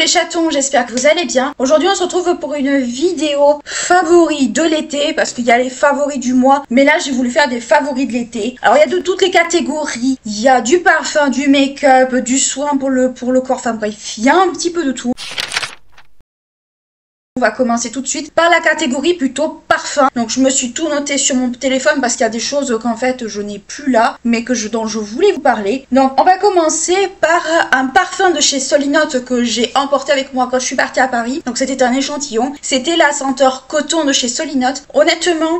les chatons, j'espère que vous allez bien. Aujourd'hui on se retrouve pour une vidéo favoris de l'été, parce qu'il y a les favoris du mois, mais là j'ai voulu faire des favoris de l'été. Alors il y a de toutes les catégories, il y a du parfum, du make-up, du soin pour le corps, enfin bref, il y a un petit peu de tout. On va commencer tout de suite par la catégorie plutôt parfum. Donc je me suis tout noté sur mon téléphone parce qu'il y a des choses qu'en fait je n'ai plus là, mais dont je voulais vous parler. Donc on va commencer par un parfum de chez Solinote que j'ai emporté avec moi quand je suis partie à Paris. Donc c'était un échantillon. C'était la senteur coton de chez Solinote. Honnêtement,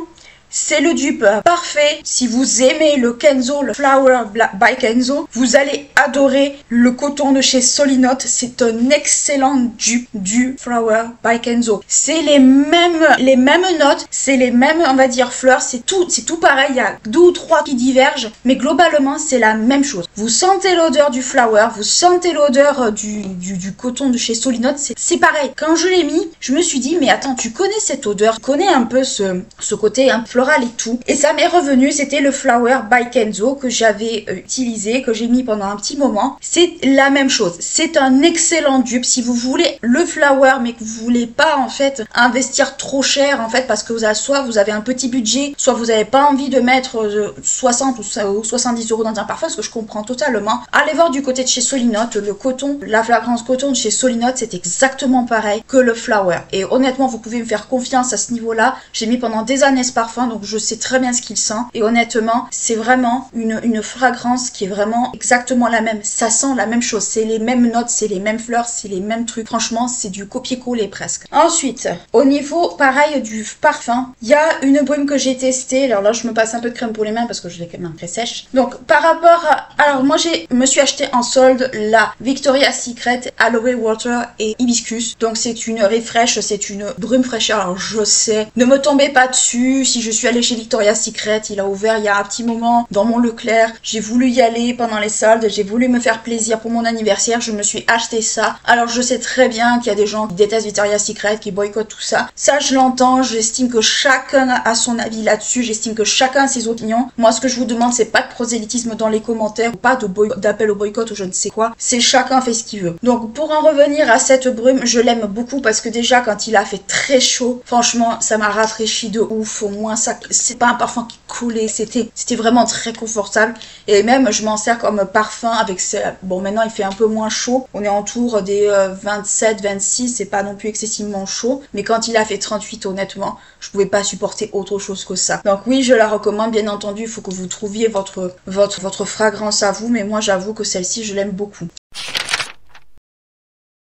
c'est le dupe parfait. Si vous aimez le Kenzo, le Flower by Kenzo, vous allez adorer le coton de chez Solinote. C'est un excellent dupe du Flower by Kenzo. C'est les mêmes notes, c'est les mêmes, on va dire, fleurs. C'est tout pareil. Il y a 2 ou 3 qui divergent, mais globalement, c'est la même chose. Vous sentez l'odeur du flower, vous sentez l'odeur du coton de chez Solinote. C'est pareil. Quand je l'ai mis, je me suis dit, mais attends, tu connais cette odeur, tu connais un peu ce côté un peu floral et tout, et ça m'est revenu. C'était le Flower by Kenzo que j'avais utilisé, que j'ai mis pendant un petit moment. C'est la même chose, c'est un excellent dupe si vous voulez le flower mais que vous voulez pas en fait investir trop cher en fait, parce que soit vous avez un petit budget, soit vous n'avez pas envie de mettre 60 ou 70 euros dans un parfum, ce que je comprends totalement. Allez voir du côté de chez Solinote, le coton, la fragrance coton de chez Solinote, c'est exactement pareil que le flower, et honnêtement vous pouvez me faire confiance à ce niveau là. J'ai mis pendant des années ce parfum, donc je sais très bien ce qu'il sent, et honnêtement c'est vraiment une fragrance qui est vraiment exactement la même. Ça sent la même chose, c'est les mêmes notes, c'est les mêmes fleurs, c'est les mêmes trucs. Franchement c'est du copier-coller presque. Ensuite au niveau pareil du parfum, il y a une brume que j'ai testée. Alors là je me passe un peu de crème pour les mains parce que je l'ai quand même très sèche. Donc par rapport à... Alors moi me suis acheté en solde la Victoria's Secret Aloe Water et Hibiscus. Donc c'est une refresh, c'est une brume fraîcheur. Alors je sais, ne me tombez pas dessus. Si je suis allée chez Victoria's Secret, il a ouvert il y a un petit moment dans mon Leclerc, j'ai voulu y aller pendant les soldes, j'ai voulu me faire plaisir pour mon anniversaire, je me suis acheté ça. Alors je sais très bien qu'il y a des gens qui détestent Victoria's Secret, qui boycottent tout ça. Ça je l'entends, j'estime que chacun a son avis là-dessus, j'estime que chacun a ses opinions. Moi ce que je vous demande, c'est pas de prosélytisme dans les commentaires, ou pas d'appel au boycott ou je ne sais quoi. C'est chacun fait ce qu'il veut. Donc pour en revenir à cette brume, je l'aime beaucoup parce que déjà quand il a fait très chaud, franchement ça m'a rafraîchi de ouf. Au moins ça, c'est pas un parfum qui coulait, c'était vraiment très confortable, et même je m'en sers comme parfum avec bon maintenant il fait un peu moins chaud, on est autour des 27 26, c'est pas non plus excessivement chaud, mais quand il a fait 38 honnêtement je pouvais pas supporter autre chose que ça. Donc oui je la recommande, bien entendu il faut que vous trouviez votre fragrance à vous, mais moi j'avoue que celle-ci je l'aime beaucoup.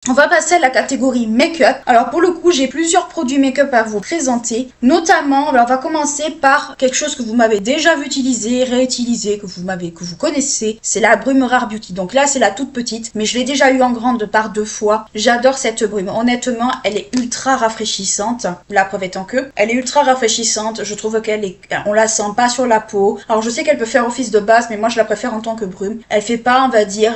On va passer à la catégorie make-up. Alors pour le coup j'ai plusieurs produits make-up à vous présenter, notamment on va commencer par quelque chose que vous m'avez déjà vu utiliser, réutiliser, que vous connaissez, c'est la brume Rare Beauty. Donc là c'est la toute petite, mais je l'ai déjà eu en grande par 2 fois. J'adore cette brume, honnêtement elle est ultra rafraîchissante, la preuve étant que elle est ultra rafraîchissante. Je trouve on la sent pas sur la peau. Alors je sais qu'elle peut faire office de base, mais moi je la préfère en tant que brume. Elle fait pas, on va dire,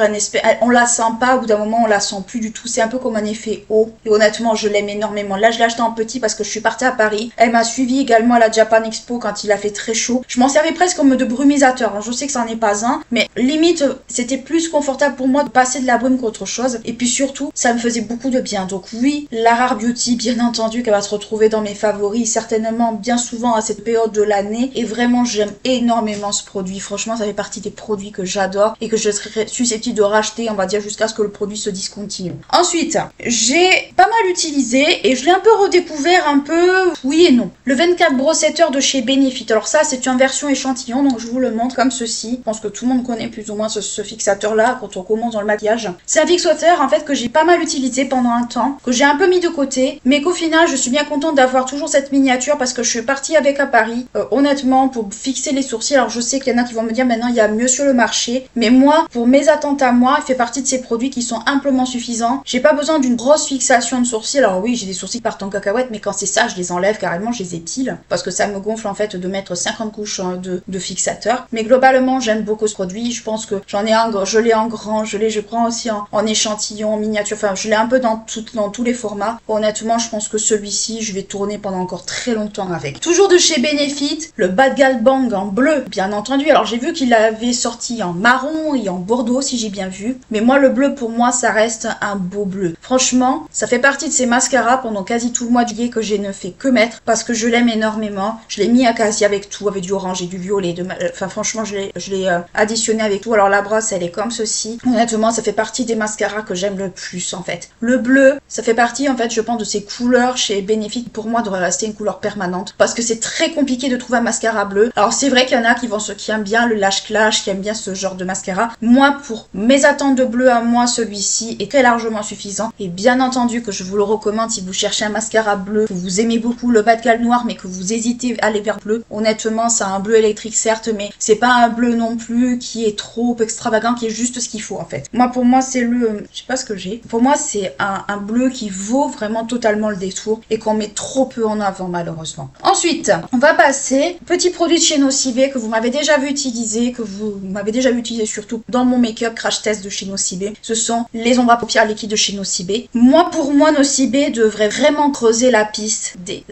on la sent pas, au bout d'un moment on la sent plus du tout. C'est un peu comme un effet eau, et honnêtement je l'aime énormément. Là je l'ai acheté en petit parce que je suis partie à Paris. Elle m'a suivi également à la Japan Expo quand il a fait très chaud. Je m'en servais presque comme de brumisateur. Alors, je sais que ça n'en est pas un, mais limite c'était plus confortable pour moi de passer de la brume qu'autre chose, et puis surtout ça me faisait beaucoup de bien. Donc oui, la Rare Beauty, bien entendu qu'elle va se retrouver dans mes favoris certainement bien souvent à cette période de l'année, et vraiment j'aime énormément ce produit. Franchement ça fait partie des produits que j'adore et que je serais susceptible de racheter, on va dire, jusqu'à ce que le produit se discontinue. Ensuite j'ai pas mal utilisé, et je l'ai un peu redécouvert, un peu oui et non, le 24 Brossetteur de chez Benefit. Alors ça c'est une version échantillon, donc je vous le montre comme ceci. Je pense que tout le monde connaît plus ou moins ce fixateur là quand on commence dans le maquillage. C'est un fixateur en fait que j'ai pas mal utilisé pendant un temps, que j'ai un peu mis de côté, mais qu'au final je suis bien contente d'avoir toujours cette miniature parce que je suis partie avec à Paris, honnêtement, pour fixer les sourcils. Alors je sais qu'il y en a qui vont me dire maintenant il y a mieux sur le marché, mais moi pour mes attentes à moi, il fait partie de ces produits qui sont amplement suffisants. J'ai pas besoin d'une grosse fixation de sourcils. Alors oui, j'ai des sourcils qui partent en cacahuète, mais quand c'est ça, je les enlève carrément, je les épile, parce que ça me gonfle en fait de mettre 50 couches de fixateur. Mais globalement, j'aime beaucoup ce produit. Je pense que je l'ai en grand, je prends aussi en échantillon, en miniature, enfin je l'ai un peu dans tous les formats. Honnêtement, je pense que celui-ci, je vais tourner pendant encore très longtemps avec. Toujours de chez Benefit, le Bad Gal Bang en bleu, bien entendu. Alors j'ai vu qu'il avait sorti en marron et en bordeaux, si j'ai bien vu. Mais moi, le bleu, pour moi, ça reste un beau au bleu. Franchement, ça fait partie de ces mascaras pendant quasi tout le mois de juillet que je ne fais que mettre parce que je l'aime énormément. Je l'ai mis à quasi avec tout, avec du orange et du violet. Enfin franchement, je l'ai additionné avec tout. Alors la brosse, elle est comme ceci. Honnêtement, ça fait partie des mascaras que j'aime le plus en fait. Le bleu, ça fait partie en fait, je pense, de ces couleurs chez Benefit. Pour moi, devrait rester une couleur permanente parce que c'est très compliqué de trouver un mascara bleu. Alors c'est vrai qu'il y en a qui aiment bien le Lash Clash, qui aiment bien ce genre de mascara. Moi, pour mes attentes de bleu à moi, celui-ci est très largement suffisant. Et bien entendu que je vous le recommande si vous cherchez un mascara bleu, que vous aimez beaucoup le bas de gamme noir, mais que vous hésitez à aller vers bleu. Honnêtement, c'est un bleu électrique certes, mais c'est pas un bleu non plus qui est trop extravagant, qui est juste ce qu'il faut en fait. Moi, pour moi, c'est je sais pas ce que j'ai. Pour moi, c'est un bleu qui vaut vraiment totalement le détour et qu'on met trop peu en avant malheureusement. Ensuite, on va passer petit produit de chez Nocibé que vous m'avez déjà vu utiliser, que vous m'avez déjà vu utiliser surtout dans mon make-up crash test de chez Nocibé. Ce sont les ombres à paupières liquides de chez Nocibé. Pour moi, Nocibé devrait vraiment creuser la piste des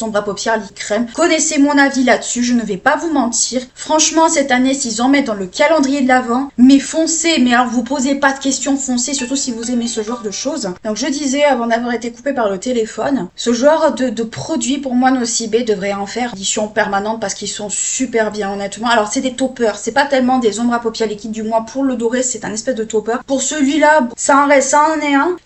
ombres à paupières liquide crème. Connaissez mon avis là-dessus, je ne vais pas vous mentir. Franchement, cette année, s'ils en mettent dans le calendrier de l'Avent, mais foncez, mais alors vous posez pas de questions, foncez, surtout si vous aimez ce genre de choses. Donc je disais, avant d'avoir été coupé par le téléphone, ce genre de produits, pour moi, Nocibé devrait en faire édition permanente parce qu'ils sont super bien, honnêtement. Alors c'est des toppers, c'est pas tellement des ombres à paupières liquides du mois. Pour le doré, c'est un espèce de topper. Pour celui-là, ça en est un.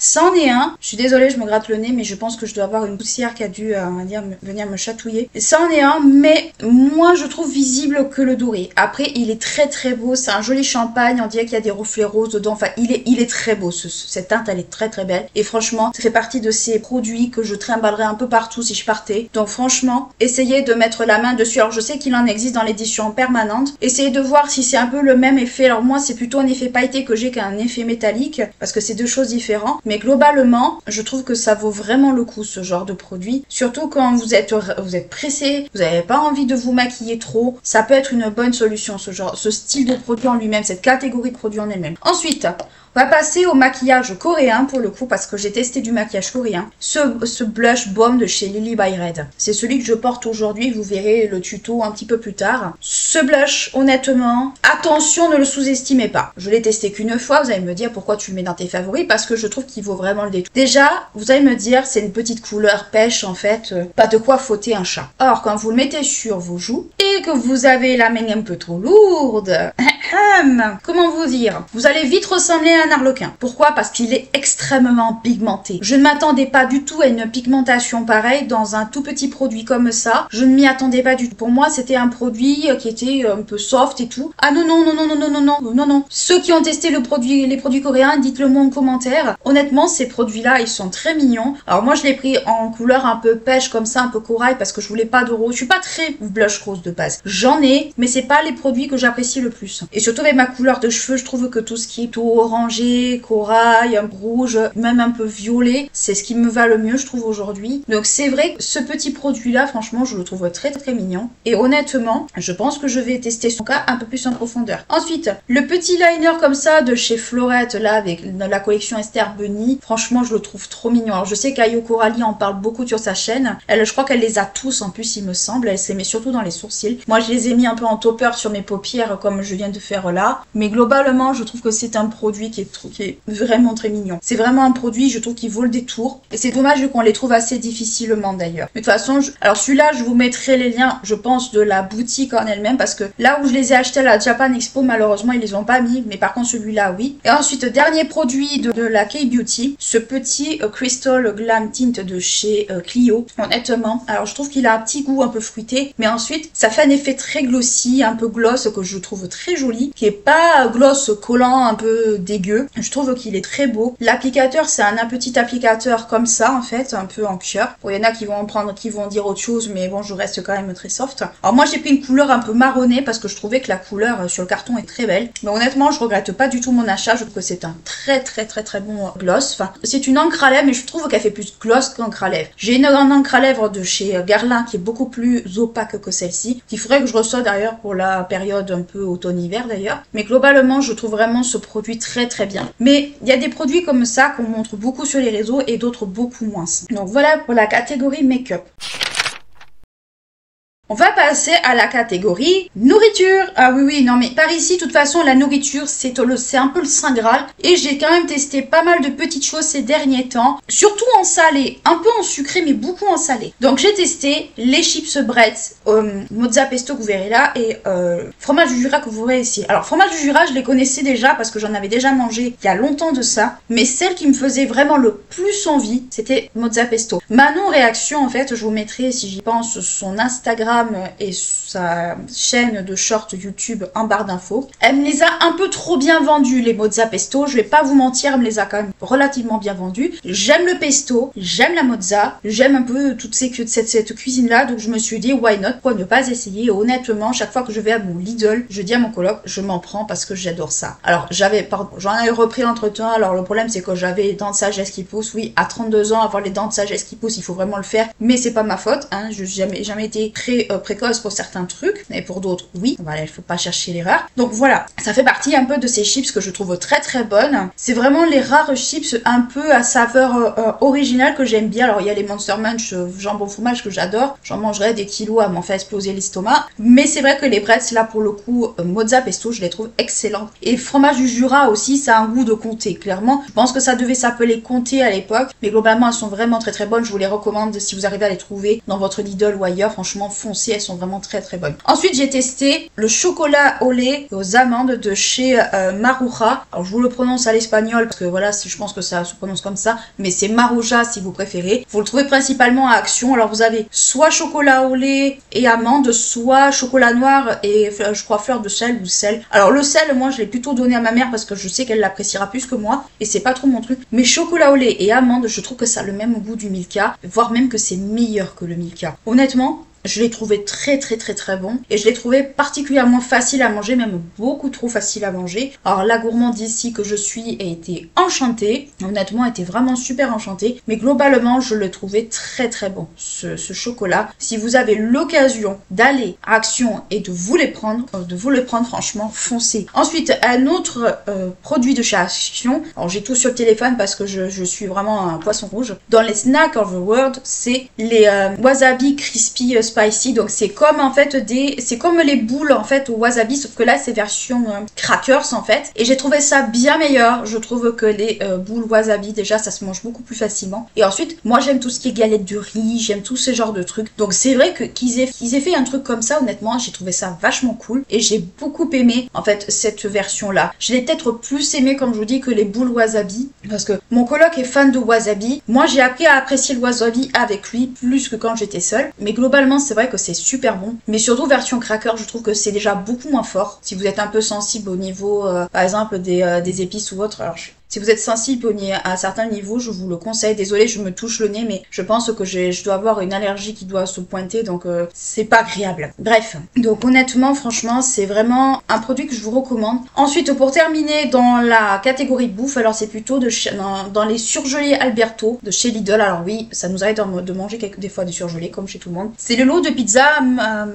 Je suis désolée, je me gratte le nez, mais je pense que je dois avoir une poussière qui a dû, on va dire, venir me chatouiller. Ça en est un, mais moi je trouve visible que le doré. Après, il est très très beau, c'est un joli champagne, on dirait qu'il y a des reflets roses dedans. Enfin, il est très beau, cette teinte, elle est très très belle. Et franchement, ça fait partie de ces produits que je trimballerais un peu partout si je partais. Donc franchement, essayez de mettre la main dessus. Alors je sais qu'il en existe dans l'édition permanente. Essayez de voir si c'est un peu le même effet. Alors moi, c'est plutôt un effet pailleté que j'ai qu'un effet métallique, parce que c'est deux choses différentes. Mais globalement, je trouve que ça vaut vraiment le coup, ce genre de produit. Surtout quand vous êtes pressé, vous n'avez pas envie de vous maquiller trop. Ça peut être une bonne solution, ce style de produit en lui-même, cette catégorie de produits en elle-même. Ensuite, on va passer au maquillage coréen pour le coup parce que j'ai testé du maquillage coréen. Ce blush baume de chez Lily by Red. C'est celui que je porte aujourd'hui, vous verrez le tuto un petit peu plus tard. Ce blush, honnêtement, attention, ne le sous-estimez pas. Je l'ai testé qu'une fois, vous allez me dire pourquoi tu le mets dans tes favoris, parce que je trouve qu'il vaut vraiment le détour. Déjà, vous allez me dire, c'est une petite couleur pêche en fait, pas de quoi fouetter un chat. Or, quand vous le mettez sur vos joues et que vous avez la main un peu trop lourde, comment vous dire, vous allez vite ressembler à un arlequin. Pourquoi? Parce qu'il est extrêmement pigmenté. Je ne m'attendais pas du tout à une pigmentation pareille dans un tout petit produit comme ça. Je ne m'y attendais pas du tout. Pour moi, c'était un produit qui était un peu soft et tout. Ah non, non, non, non, non, non, non, non, non, non. Ceux qui ont testé les produits coréens, dites-le moi en commentaire. Honnêtement, ces produits-là, ils sont très mignons. Alors moi, je l'ai pris en couleur un peu pêche comme ça, un peu corail, parce que je voulais pas de rose. Je suis pas très blush rose de base. J'en ai, mais c'est pas les produits que j'apprécie le plus. Et surtout avec ma couleur de cheveux, je trouve que tout ce qui est tout orangé, corail, un rouge, même un peu violet, c'est ce qui me va le mieux, je trouve, aujourd'hui. Donc c'est vrai que ce petit produit-là, franchement, je le trouve très très mignon. Et honnêtement, je pense que je vais tester son cas un peu plus en profondeur. Ensuite, le petit liner comme ça de chez Florette, là, avec la collection Esther Bunny, franchement, je le trouve trop mignon. Alors je sais qu'Ayo Coralie en parle beaucoup sur sa chaîne. Je crois qu'elle les a tous en plus, il me semble. Elle s'est mis surtout dans les sourcils. Moi, je les ai mis un peu en topper sur mes paupières, comme je viens de faire là. Mais globalement, je trouve que c'est un produit qui est vraiment très mignon. C'est vraiment un produit, je trouve, qui vaut le détour. Et c'est dommage qu'on les trouve assez difficilement d'ailleurs. Mais de toute façon, alors celui-là, je vous mettrai les liens, je pense, de la boutique en elle-même, parce que là où je les ai achetés à la Japan Expo, malheureusement, ils les ont pas mis. Mais par contre, celui-là, oui. Et ensuite, dernier produit de la K-Beauty, ce petit Crystal Glam Tint de chez Clio. Honnêtement, alors je trouve qu'il a un petit goût un peu fruité, mais ensuite, ça fait un effet très glossy, un peu gloss, que je trouve très joli, qui est pas gloss collant, un peu dégueu. Je trouve qu'il est très beau. L'applicateur, c'est un petit applicateur comme ça, en fait, un peu en cuir. Bon, il y en a qui vont en prendre, qui vont dire autre chose, mais bon, je reste quand même très soft. Alors moi, j'ai pris une couleur un peu marronnée parce que je trouvais que la couleur sur le carton est très belle. Mais honnêtement, je regrette pas du tout mon achat. Je trouve que c'est un très bon gloss. Enfin, c'est une encre à lèvres, mais je trouve qu'elle fait plus gloss qu'encre à lèvres. J'ai une encre à lèvres de chez Guerlain qui est beaucoup plus opaque que celle-ci, qu'il faudrait que je ressorte d'ailleurs pour la période un peu automne-hiver d'ailleurs. Mais globalement, je trouve vraiment ce produit très bien. Mais il y a des produits comme ça qu'on montre beaucoup sur les réseaux et d'autres beaucoup moins. Donc voilà pour la catégorie make-up. On va passer à la catégorie nourriture. Ah oui, oui, non mais par ici, de toute façon, la nourriture, c'est un peu le saint graal. Et j'ai quand même testé pas mal de petites choses ces derniers temps. Surtout en salé, un peu en sucré, mais beaucoup en salé. Donc j'ai testé les chips Bretz, mozza pesto que vous verrez là, et fromage du Jura que vous verrez ici. Alors fromage du Jura, je les connaissais déjà parce que j'en avais déjà mangé il y a longtemps de ça. Mais celle qui me faisait vraiment le plus envie, c'était mozza pesto. Ma non-réaction, en fait, je vous mettrai, si j'y pense, son Instagram et sa chaîne de short YouTube en barre d'infos. Elle me les a un peu trop bien vendus, les mozza pesto. Je vais pas vous mentir, elle me les a quand même relativement bien vendus. J'aime le pesto, j'aime la mozza, j'aime un peu toute cette cuisine-là. Donc je me suis dit, why not, pourquoi ne pas essayer. Et honnêtement, chaque fois que je vais à mon Lidl, je dis à mon coloc, je m'en prends parce que j'adore ça. Alors j'en ai repris entre-temps. Alors le problème, c'est que j'avais les dents de sagesse qui poussent. Oui, à 32 ans, avoir les dents de sagesse qui poussent, il faut vraiment le faire. Mais c'est pas ma faute, hein. Je n'ai jamais été très précoce pour certains trucs, mais pour d'autres, oui. Voilà, il faut pas chercher l'erreur. Donc voilà, ça fait partie un peu de ces chips que je trouve très très bonnes. C'est vraiment les rares chips un peu à saveur originale que j'aime bien. Alors il y a les Monster Munch jambon fromage que j'adore. J'en mangerai des kilos à m'en faire exploser l'estomac. Mais c'est vrai que les Bretz, là pour le coup, mozza pesto, je les trouve excellentes. Et fromage du Jura aussi, ça a un goût de comté, clairement. Je pense que ça devait s'appeler comté à l'époque, mais globalement elles sont vraiment très très bonnes. Je vous les recommande si vous arrivez à les trouver dans votre Lidl ou ailleurs. Franchement, foncez, elles sont vraiment très très bonnes. Ensuite, j'ai testé le chocolat au lait et aux amandes de chez Maruja. Alors, je vous le prononce à l'espagnol parce que voilà, je pense que ça se prononce comme ça, mais c'est Maruja si vous préférez. Vous le trouvez principalement à Action. Alors, vous avez soit chocolat au lait et amandes, soit chocolat noir et je crois fleur de sel ou sel. Alors, le sel, moi, je l'ai plutôt donné à ma mère parce que je sais qu'elle l'appréciera plus que moi et c'est pas trop mon truc. Mais chocolat au lait et amandes, je trouve que ça a le même goût du Milka, voire même que c'est meilleur que le Milka. Honnêtement, je l'ai trouvé très très très très bon et je l'ai trouvé particulièrement facile à manger, même beaucoup trop facile à manger. Alors la gourmande ici que je suis a été enchantée, honnêtement elle était vraiment super enchantée, mais globalement je le trouvais très très bon ce chocolat. Si vous avez l'occasion d'aller à Action et de vous les prendre, franchement foncez. Ensuite un autre produit de chez Action, alors j'ai tout sur le téléphone parce que je suis vraiment un poisson rouge. Dans les snacks of the world, c'est les wasabi crispy spicy, donc c'est comme en fait c'est comme les boules en fait au wasabi, sauf que là c'est version crackers en fait, et j'ai trouvé ça bien meilleur. Je trouve que les boules wasabi déjà ça se mange beaucoup plus facilement, et ensuite moi j'aime tout ce qui est galette de riz, j'aime tous ces genres de trucs, donc c'est vrai que qu'ils aient fait un truc comme ça, honnêtement j'ai trouvé ça vachement cool et j'ai beaucoup aimé en fait cette version là. Je l'ai peut-être plus aimé comme je vous dis que les boules wasabi parce que mon coloc est fan de wasabi. Moi j'ai appris à apprécier le wasabi avec lui plus que quand j'étais seule, mais globalement c'est vrai que c'est super bon, mais surtout version cracker je trouve que c'est déjà beaucoup moins fort. Si vous êtes un peu sensible au niveau par exemple des épices ou autre, alors si vous êtes sensible à certains niveaux, je vous le conseille. Désolée, je me touche le nez, mais je pense que je dois avoir une allergie qui doit se pointer, donc c'est pas agréable. Bref, donc honnêtement, franchement, c'est vraiment un produit que je vous recommande. Ensuite, pour terminer dans la catégorie bouffe, alors c'est plutôt dans les surgelés Alberto de chez Lidl. Alors oui, ça nous arrive de manger des fois des surgelés, comme chez tout le monde. C'est le lot de pizza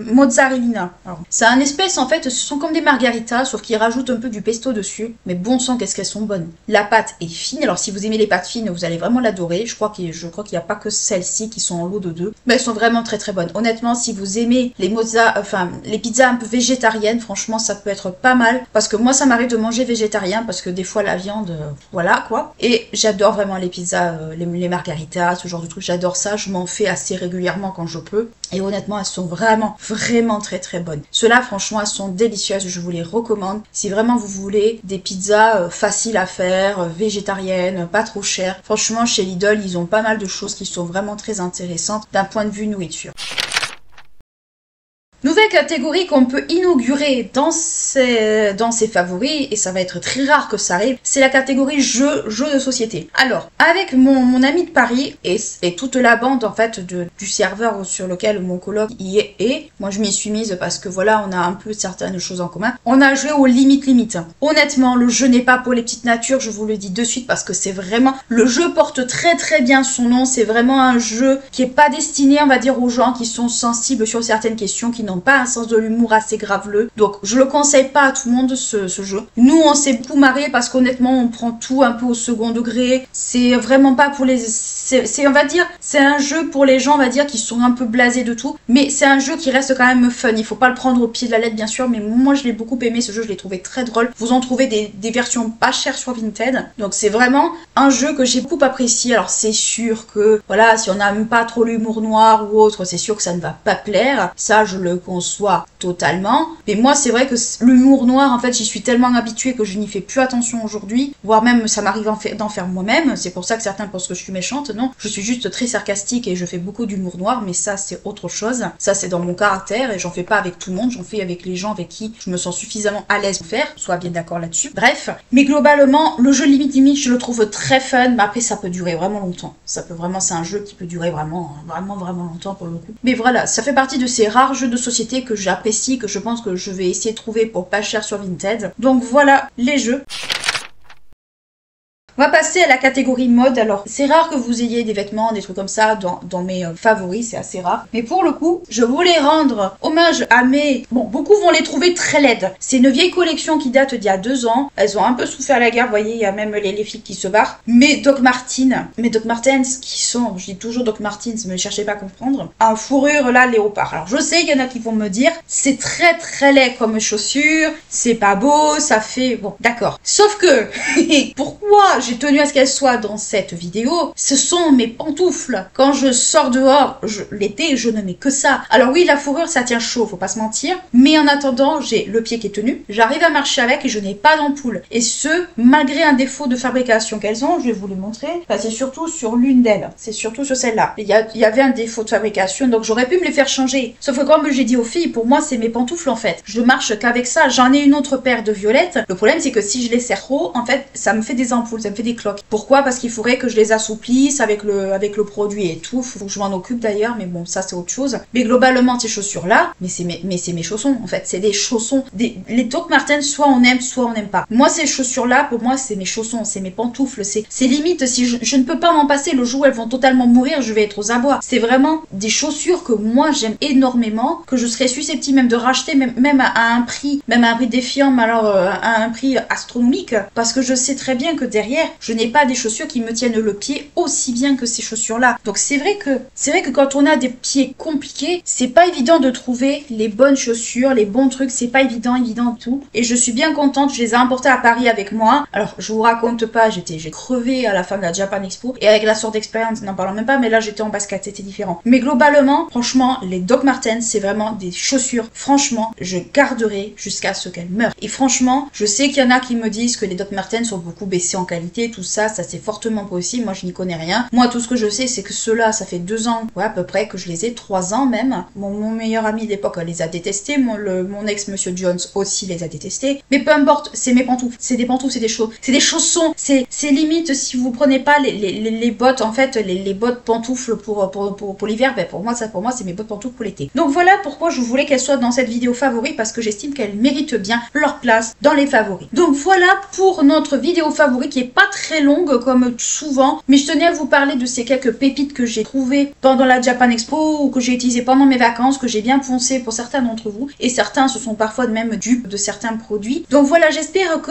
mozzarella. C'est un espèce, en fait, ce sont comme des margaritas, sauf qu'ils rajoutent un peu du pesto dessus. Mais bon sang, qu'est-ce qu'elles sont bonnes. La pâte est fine, alors si vous aimez les pâtes fines, vous allez vraiment l'adorer. Je crois qu'il n'y a pas que celles-ci qui sont en lot de 2, mais elles sont vraiment très très bonnes. Honnêtement, si vous aimez les les pizzas un peu végétariennes, franchement ça peut être pas mal, parce que moi ça m'arrive de manger végétarien, parce que des fois la viande, voilà quoi. Et j'adore vraiment les pizzas, les margaritas, ce genre de trucs, j'adore ça, je m'en fais assez régulièrement quand je peux. Et honnêtement, elles sont vraiment très très bonnes. Ceux-là, franchement, elles sont délicieuses, je vous les recommande. Si vraiment vous voulez des pizzas faciles à faire, végétariennes, pas trop chères, franchement, chez Lidl, ils ont pas mal de choses qui sont vraiment très intéressantes d'un point de vue nourriture. Nouvelle catégorie qu'on peut inaugurer dans ses favoris, et ça va être très rare que ça arrive, c'est la catégorie jeux de société. Alors, avec mon ami de Paris et toute la bande en fait du serveur sur lequel mon coloc y est, moi je m'y suis mise parce que voilà, on a un peu certaines choses en commun. On a joué aux limites. Honnêtement, le jeu n'est pas pour les petites natures, je vous le dis de suite, parce que c'est vraiment, le jeu porte très très bien son nom, c'est vraiment un jeu qui est pas destiné, on va dire, aux gens qui sont sensibles sur certaines questions, qui n'ont pas un sens de l'humour assez graveleux. Donc je le conseille pas à tout le monde ce jeu. Nous on s'est beaucoup marré parce qu'honnêtement on prend tout un peu au second degré. C'est vraiment pas pour les... on va dire, c'est un jeu pour les gens, on va dire, qui sont un peu blasés de tout. Mais c'est un jeu qui reste quand même fun. Il faut pas le prendre au pied de la lettre bien sûr, mais moi je l'ai beaucoup aimé ce jeu, je l'ai trouvé très drôle. Vous en trouvez des versions pas chères sur Vinted. Donc c'est vraiment un jeu que j'ai beaucoup apprécié. Alors c'est sûr que, voilà, si on n'aime pas trop l'humour noir ou autre, c'est sûr que ça ne va pas plaire. Ça je le conçois totalement. Mais moi c'est vrai que l'humour noir, en fait, j'y suis tellement habituée que je n'y fais plus attention aujourd'hui. Voire même ça m'arrive d'en faire moi-même. C'est pour ça que certains pensent que je suis méchante. Non, je suis juste très sarcastique et je fais beaucoup d'humour noir, mais ça c'est autre chose. Ça c'est dans mon caractère et j'en fais pas avec tout le monde, j'en fais avec les gens avec qui je me sens suffisamment à l'aise pour faire, soit bien d'accord là-dessus. Bref, mais globalement, le jeu limite je le trouve très fun, mais après ça peut durer vraiment longtemps. Ça peut vraiment, c'est un jeu qui peut durer vraiment longtemps pour le coup. Mais voilà, ça fait partie de ces rares jeux de société que j'apprécie, que je pense que je vais essayer de trouver pour pas cher sur Vinted. Donc voilà les jeux. On va passer à la catégorie mode. Alors, c'est rare que vous ayez des vêtements, des trucs comme ça dans mes favoris, c'est assez rare. Mais pour le coup, je voulais rendre hommage à mes... Bon, beaucoup vont les trouver très laides. C'est une vieille collection qui date d'il y a 2 ans. Elles ont un peu souffert la guerre, vous voyez, il y a même les filles qui se barrent. Mes Doc Martens qui sont, je dis toujours Doc Martens, mais ne cherchez pas à comprendre, en fourrure là, léopard. Alors, je sais, il y en a qui vont me dire, c'est très très laid comme chaussure, c'est pas beau, ça fait... Bon, d'accord. Sauf que, pourquoi j'ai tenu à ce qu'elles soient dans cette vidéo, ce sont mes pantoufles. Quand je sors dehors, l'été, je ne mets que ça. Alors oui, la fourrure, ça tient chaud, faut pas se mentir. Mais en attendant, j'ai le pied qui est tenu. J'arrive à marcher avec et je n'ai pas d'ampoule. Et ce, malgré un défaut de fabrication qu'elles ont, je vais vous le montrer. Enfin, c'est surtout sur l'une d'elles. C'est surtout sur celle-là. Il y avait un défaut de fabrication, donc j'aurais pu me les faire changer. Sauf que comme j'ai dit aux filles, pour moi, c'est mes pantoufles en fait. Je marche qu'avec ça. J'en ai une autre paire de violettes. Le problème, c'est que si je les serre trop, en fait, ça me fait des ampoules, ça me fait des cloques. Pourquoi? Parce qu'il faudrait que je les assouplisse avec le produit et tout. Faut que je m'en occupe d'ailleurs, mais bon, ça c'est autre chose. Mais globalement, ces chaussures-là, mais c'est mes chaussons en fait. C'est des chaussons. Les Doc Martens, soit on aime, soit on n'aime pas. Moi, ces chaussures-là, pour moi, c'est mes chaussons, c'est mes pantoufles. C'est limite, si je ne peux pas m'en passer, le jour où elles vont totalement mourir, je vais être aux abois. C'est vraiment des chaussures que moi j'aime énormément, que je serais susceptible même de racheter, même à un prix défiant, mais alors à un prix astronomique, parce que je sais très bien que derrière, je n'ai pas des chaussures qui me tiennent le pied aussi bien que ces chaussures-là. Donc c'est vrai que quand on a des pieds compliqués, c'est pas évident de trouver les bonnes chaussures, les bons trucs, c'est pas évident tout. Et je suis bien contente, je les ai importées à Paris avec moi. Alors je vous raconte pas, j'ai crevé à la fin de la Japan Expo, et avec la sorte d'expérience, n'en parlons même pas, mais là j'étais en basket, c'était différent. Mais globalement, franchement, les Doc Martens, c'est vraiment des chaussures, franchement, je garderai jusqu'à ce qu'elles meurent. Et franchement, je sais qu'il y en a qui me disent que les Doc Martens sont beaucoup baissés en qualité, tout ça c'est fortement possible, moi je n'y connais rien. Moi tout ce que je sais c'est que ceux-là, ça fait 2 ans, ouais, à peu près, que je les ai, 3 ans même. Mon meilleur ami d'époque les a détestés, mon ex Monsieur Jones aussi les a détestés. Mais peu importe, c'est mes pantoufles, c'est des pantoufles, c'est des chaussons, c'est limite si vous prenez pas les bottes, en fait, les bottes pantoufles pour l'hiver, ben pour moi c'est mes bottes pantoufles pour l'été. Donc voilà pourquoi je voulais qu'elles soient dans cette vidéo favori, parce que j'estime qu'elles méritent bien leur place dans les favoris. Donc voilà pour notre vidéo favori qui est pas très longue comme souvent, mais je tenais à vous parler de ces quelques pépites que j'ai trouvées pendant la Japan Expo ou que j'ai utilisées pendant mes vacances, que j'ai bien poncé pour certains d'entre vous, et certains se sont parfois même dupes de certains produits. Donc voilà, j'espère que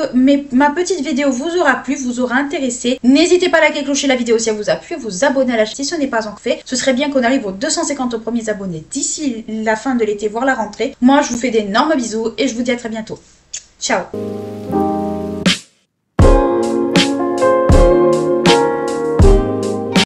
ma petite vidéo vous aura plu, vous aura intéressé. N'hésitez pas à liker et clocher la vidéo si elle vous a plu, à vous abonner à la chaîne si ce n'est pas encore fait. Ce serait bien qu'on arrive aux 250 premiers abonnés d'ici la fin de l'été, voire la rentrée. Moi je vous fais d'énormes bisous et je vous dis à très bientôt. Ciao.